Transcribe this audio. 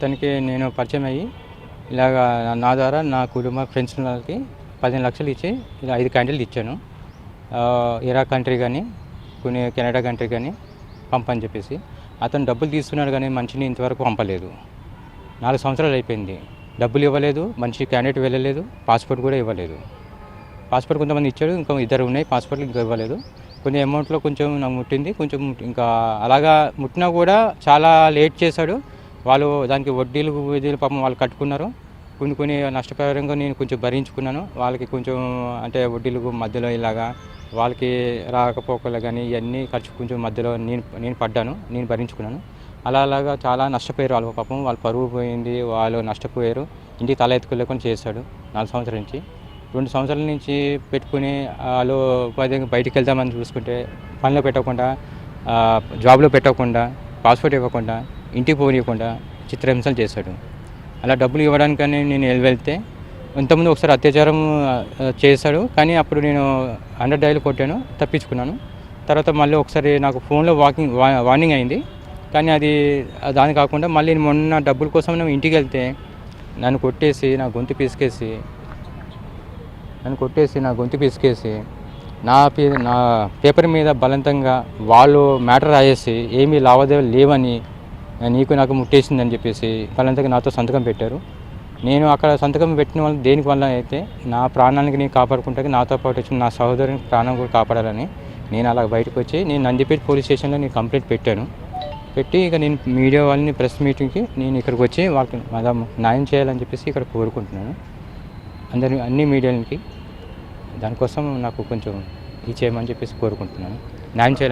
అతనికి నేను పరిచయం అయ్యి ఇలాగా నా ద్వారా నా కుటుంబ ఫ్రెండ్స్ వాళ్ళకి 15 లక్షలు ఇచ్చి ఇలా 5 క్యాండిల్లు ఇచ్చాను. ఇరాక్ కంట్రీ కానీ కొన్ని కెనడా కంట్రీ కానీ పంపని చెప్పేసి. అతను డబ్బులు తీసుకున్నాడు కానీ మనిషిని ఇంతవరకు పంపలేదు. 4 సంవత్సరాలు అయిపోయింది. డబ్బులు ఇవ్వలేదు, మనిషి క్యాండిడేట్ వెళ్ళలేదు, పాస్పోర్ట్ కూడా ఇవ్వలేదు. పాస్పోర్ట్ కొంతమంది ఇచ్చాడు, ఇంకా 2 ఉన్నాయి పాస్పోర్ట్లు, ఇంకా ఇవ్వలేదు. కొంచెం అమౌంట్లో కొంచెం నాకు ముట్టింది, కొంచెం ఇంకా అలాగా ముట్టినా కూడా చాలా లేట్ చేశాడు. వాళ్ళు దానికి వడ్డీలు పాపం వాళ్ళు కట్టుకున్నారు. కొన్ని నష్టపరంగా నేను కొంచెం భరించుకున్నాను. వాళ్ళకి కొంచెం అంటే వడ్డీలకు మధ్యలో ఇలాగా వాళ్ళకి రాకపోకలు కానీ ఇవన్నీ ఖర్చు కొంచెం మధ్యలో నేను పడ్డాను, నేను భరించుకున్నాను. అలాగా చాలా నష్టపోయారు వాళ్ళు. పాపం వాళ్ళ పరువు పోయింది, వాళ్ళు నష్టపోయారు. ఇంటికి తల ఎత్తుకోలేకుండా చేశాడు 4 సంవత్సరాల నుంచి. 2 సంవత్సరాల నుంచి పెట్టుకుని వాళ్ళు బయటికి వెళ్దామని చూసుకుంటే పనిలో పెట్టకుండా, జాబ్లో పెట్టకుండా, పాస్పోర్ట్ ఇవ్వకుండా, ఇంటికి పోనీయకుండా చిత్రహింసలు చేశాడు. అలా డబ్బులు ఇవ్వడానికని నేను వెళ్తే ఇంతకుముందు ఒకసారి అత్యాచారం చేశాడు. కానీ అప్పుడు నేను 100 డైలు కొట్టాను, తప్పించుకున్నాను. తర్వాత మళ్ళీ ఒకసారి నాకు ఫోన్లో వార్నింగ్ అయింది. కానీ అది దాని కాకుండా మళ్ళీ మొన్న డబ్బుల కోసం నేను ఇంటికి వెళ్తే నన్ను కొట్టేసి నా గొంతు పిసికేసి నా పేపర్ మీద బలవంతంగా వాళ్ళు మ్యాటర్ రాయేసి ఏమీ లావాదేవీలు లేవని, నాకు ముట్టేసిందని చెప్పేసి బలవంతంగా నాతో సంతకం పెట్టారు. నేను అక్కడ సంతకం పెట్టిన వాళ్ళు దేనికి వల్ల అయితే నా ప్రాణానికి నేను కాపాడుకుంటే నాతో పాటు వచ్చిన నా సహోదరుని ప్రాణం కూడా కాపాడాలని నేను అలా బయటకు వచ్చి నేను నందిపేట పోలీస్ స్టేషన్లో నేను కంప్లైంట్ పెట్టి ఇక నేను మీడియా వాళ్ళని ప్రెస్ మీటింగ్కి నేను ఇక్కడికి వచ్చి వాళ్ళకి న్యాయం చేయాలని చెప్పేసి ఇక్కడ కోరుకుంటున్నాను అన్ని మీడియాలకి. దానికోసం నాకు కొంచెం చేయమని చెప్పేసి కోరుకుంటున్నాను, న్యాయం చేయాలని.